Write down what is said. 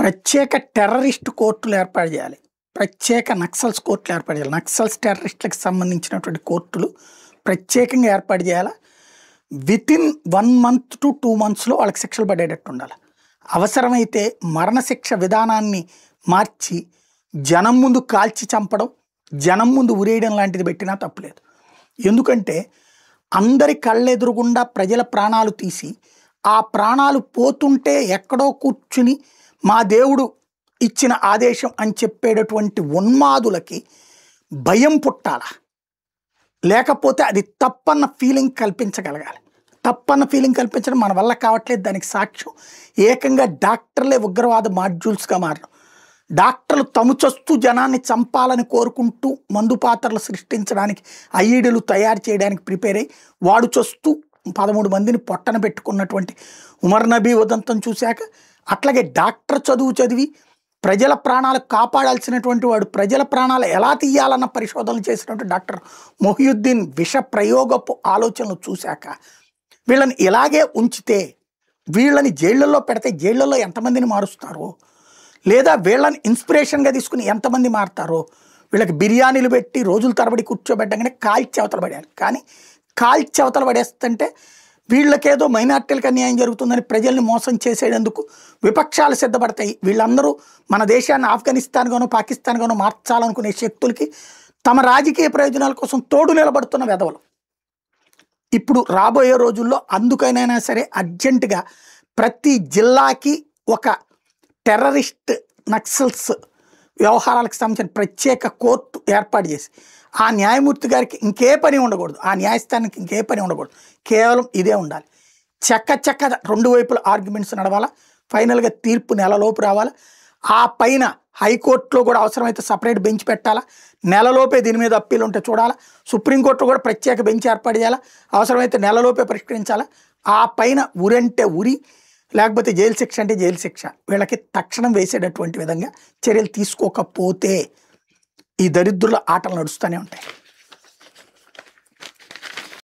ప్రత్యేక టెర్రరిస్ట్ కోర్టులు ఏర్పాటు చేయాలి. ప్రత్యేక నక్సల్స్ కోర్టులు ఏర్పాటు చేయాలి. నక్సల్స్ టెర్రరిస్టులకు సంబంధించినటువంటి కోర్టులు ప్రత్యేకంగా ఏర్పాటు చేయాలి. వితిన్ 1 month to 2 monthsలో వాళ్ళకి శిక్షలు పడేటట్టు ఉండాలి. అవసరమైతే మరణశిక్ష విధానాన్ని మార్చి జనం ముందు కాల్చి చంపడం, జనం ముందు ఉరేయడం లాంటిది పెట్టినా తప్పులేదు. ఎందుకంటే అందరి కళ్ళెదురుగుండా ప్రజల ప్రాణాలు తీసి ఆ ప్రాణాలు పోతుంటే ఎక్కడో కూర్చుని మా దేవుడు ఇచ్చిన ఆదేశం అని చెప్పేటటువంటి ఉన్మాదులకి భయం పుట్టాల. లేకపోతే అది తప్పన్న ఫీలింగ్ కల్పించగలగాలి. తప్పన్న ఫీలింగ్ కల్పించడం మన వల్ల కావట్లేదు. దానికి సాక్ష్యం ఏకంగా డాక్టర్లే ఉగ్రవాద మాడ్యూల్స్గా మారడం. డాక్టర్లు తముచొస్తూ జనాన్ని చంపాలని కోరుకుంటూ మందు పాత్రలు సృష్టించడానికి ఐఈడీలు తయారు చేయడానికి ప్రిపేర్ అయ్యి వాడు చొస్తూ 13 మందిని పొట్టన పెట్టుకున్నటువంటి ఉమర్ నబీ ఉదంతం చూశాక, అట్లాగే డాక్టర్ చదువు చదివి ప్రజల ప్రాణాలు కాపాడాల్సినటువంటి వాడు ప్రజల ప్రాణాలు ఎలా తీయాలన్న పరిశోధనలు చేసినటువంటి డాక్టర్ మొహియుద్దీన్ విష ప్రయోగపు ఆలోచనలు చూశాక, వీళ్ళని ఇలాగే ఉంచితే వీళ్ళని జైళ్ళల్లో పెడితే జైళ్ళల్లో ఎంతమందిని మారుస్తారో, లేదా వీళ్ళని ఇన్స్పిరేషన్గా తీసుకుని ఎంతమంది మారుతారో, వీళ్ళకి బిర్యానీలు పెట్టి రోజుల తరబడి కూర్చోబెట్టగానే కాల్చి అవతల పడేయాలి. కానీ కాల్చి అవతల పడేస్తుంటే వీళ్ళకేదో మైనార్టీలకు అన్యాయం జరుగుతుందని ప్రజల్ని మోసం చేసేందుకు విపక్షాలు సిద్ధపడతాయి. వీళ్ళందరూ మన దేశాన్ని ఆఫ్ఘనిస్తాన్గానో పాకిస్తాన్గానో మార్చాలనుకునే శక్తులకి తమ రాజకీయ ప్రయోజనాల కోసం తోడు నిలబడుతున్న వెధవలు. ఇప్పుడు రాబోయే రోజుల్లో అందుకైనా సరే అర్జెంటుగా ప్రతి జిల్లాకి ఒక టెర్రరిస్ట్ నక్సల్స్ వ్యవహారాలకు సంబంధించిన ప్రత్యేక కోర్టు ఏర్పాటు చేసి ఆ న్యాయమూర్తి గారికి ఇంకే పని ఉండకూడదు, ఆ న్యాయస్థానానికి ఇంకే పని ఉండకూడదు, కేవలం ఇదే ఉండాలి. చక్క 2 వైపుల ఆర్గ్యుమెంట్స్ నడవాలా. ఫైనల్గా తీర్పు నెలలోపు రావాలి. ఆ పైన హైకోర్టులో కూడా అవసరమైతే సపరేట్ బెంచ్ పెట్టాలా. నెలలోపే దీని మీద అప్పీలు ఉంటే చూడాలా. సుప్రీంకోర్టులో కూడా ప్రత్యేక బెంచ్ ఏర్పాటు చేయాలా. అవసరమైతే నెలలోపే పరిష్కరించాలా. ఆ పైన ఉరంటే ఉరి, లేకపోతే జైలు శిక్ష అంటే జైలు శిక్ష వీళ్ళకి తక్షణం వేసేటటువంటి విధంగా చర్యలు తీసుకోకపోతే ఈ దరిద్రుల ఆటలు నడుస్తూనే ఉంటాయి.